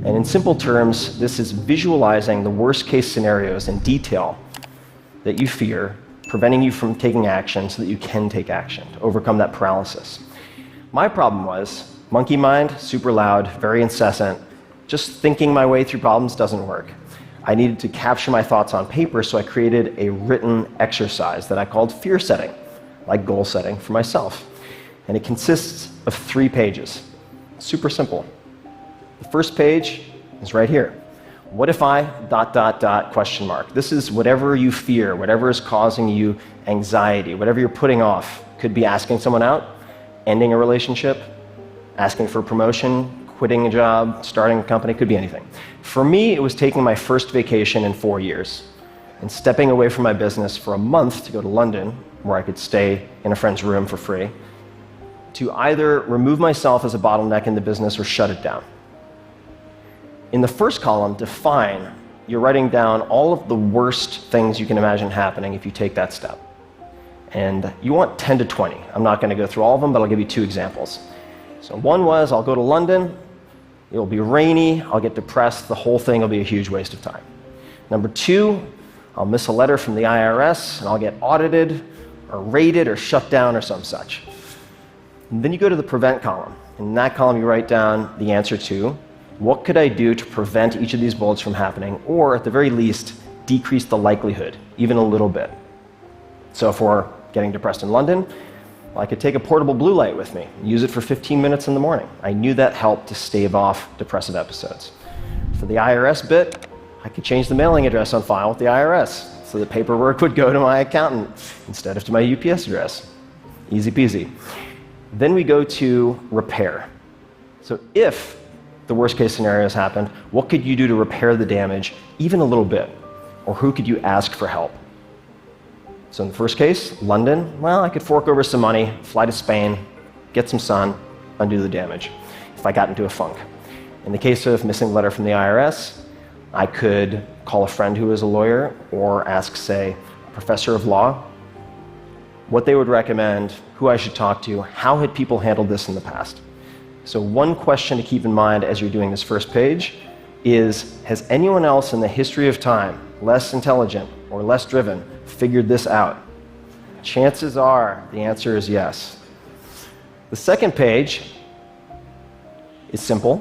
And in simple terms, this is visualizing the worst case scenarios in detail that you fear, preventing you from taking action so that you can take action to overcome that paralysis. My problem was monkey mind, super loud, very incessant. Just thinking my way through problems doesn't work. I needed to capture my thoughts on paper, so I created a written exercise that I called fear setting, like goal setting for myself. And it consists of 3 pages. Super simple. The first page is right here. What if I ... question mark. This is whatever you fear, whatever is causing you anxiety, whatever you're putting off. Could be asking someone out, ending a relationship, asking for a promotion, quitting a job, starting a company, could be anything. For me, it was taking my first vacation in 4 years and stepping away from my business for a month to go to London, where I could stay in a friend's room for free, to either remove myself as a bottleneck in the business or shut it down. In the first column, define, you're writing down all of the worst things you can imagine happening if you take that step. And you want 10 to 20. I'm not going to go through all of them, but I'll give you 2 examples. So one was, I'll go to London, it'll be rainy, I'll get depressed, the whole thing will be a huge waste of time. Number 2, I'll miss a letter from the IRS, and I'll get audited, or raided, or shut down, or some such. And then you go to the prevent column. In that column, you write down the answer to, what could I do to prevent each of these bullets from happening, or at the very least, decrease the likelihood, even a little bit. So if we're getting depressed in London, well, I could take a portable blue light with me, use it for 15 minutes in the morning. I knew that helped to stave off depressive episodes. For the IRS bit, I could change the mailing address on file with the IRS, so the paperwork would go to my accountant instead of to my UPS address. Easy peasy. Then we go to repair. So if the worst case scenarios happened, what could you do to repair the damage, even a little bit? Or who could you ask for help? So in the first case, London, well, I could fork over some money, fly to Spain, get some sun, undo the damage, if I got into a funk. In the case of missing a letter from the IRS, I could call a friend who is a lawyer or ask, say, a professor of law what they would recommend, who I should talk to, how had people handled this in the past. So one question to keep in mind as you're doing this first page is, has anyone else in the history of time, less intelligent or less driven, figured this out? Chances are the answer is yes. The second page is simple.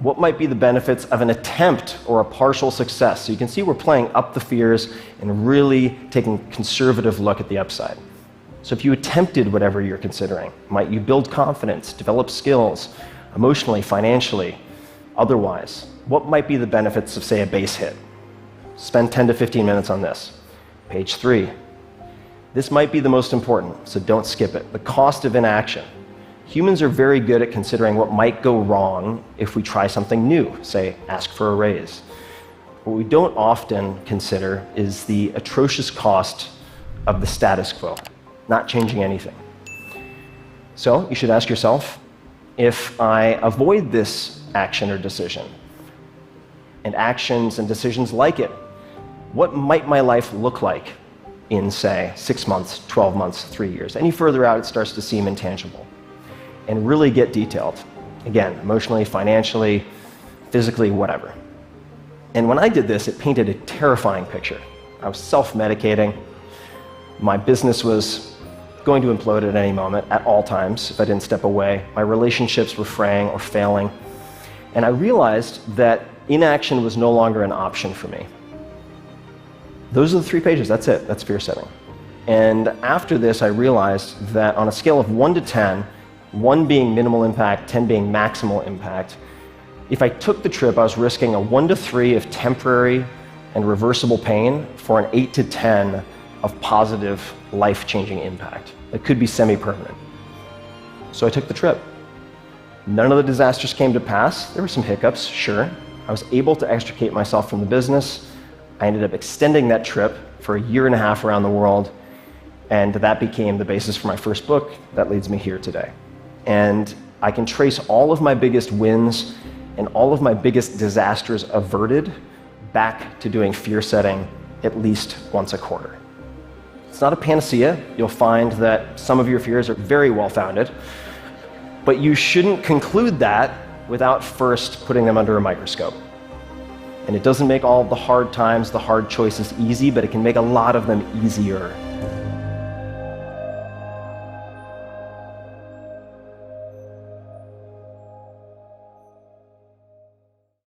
What might be the benefits of an attempt or a partial success? So you can see we're playing up the fears and really taking a conservative look at the upside. So if you attempted whatever you're considering, might you build confidence, develop skills, emotionally, financially, otherwise? What might be the benefits of, say, a base hit? Spend 10 to 15 minutes on this. Page 3. This might be the most important, so don't skip it. The cost of inaction. Humans are very good at considering what might go wrong if we try something new, say, ask for a raise. What we don't often consider is the atrocious cost of the status quo, not changing anything. So you should ask yourself, if I avoid this action or decision, and actions and decisions like it, what might my life look like in, say, 6 months, 12 months, 3 years? Any further out, it starts to seem intangible. And really get detailed. Again, emotionally, financially, physically, whatever. And when I did this, it painted a terrifying picture. I was self-medicating. My business was going to implode at any moment, at all times, if I didn't step away. My relationships were fraying or failing. And I realized that inaction was no longer an option for me. Those are the 3 pages, that's it, that's fear setting. And after this, I realized that on a scale of 1 to 10, 1 being minimal impact, 10 being maximal impact, if I took the trip, I was risking a 1 to 3 of temporary and reversible pain for an 8 to 10 of positive, life-changing impact. It could be semi-permanent. So I took the trip. None of the disasters came to pass. There were some hiccups, sure. I was able to extricate myself from the business. I ended up extending that trip for a 1.5 years around the world, and that became the basis for my first book that leads me here today. And I can trace all of my biggest wins and all of my biggest disasters averted back to doing fear setting at least once a quarter. It's not a panacea. You'll find that some of your fears are very well-founded, but you shouldn't conclude that without first putting them under a microscope. And it doesn't make all the hard times, the hard choices easy, but it can make a lot of them easier.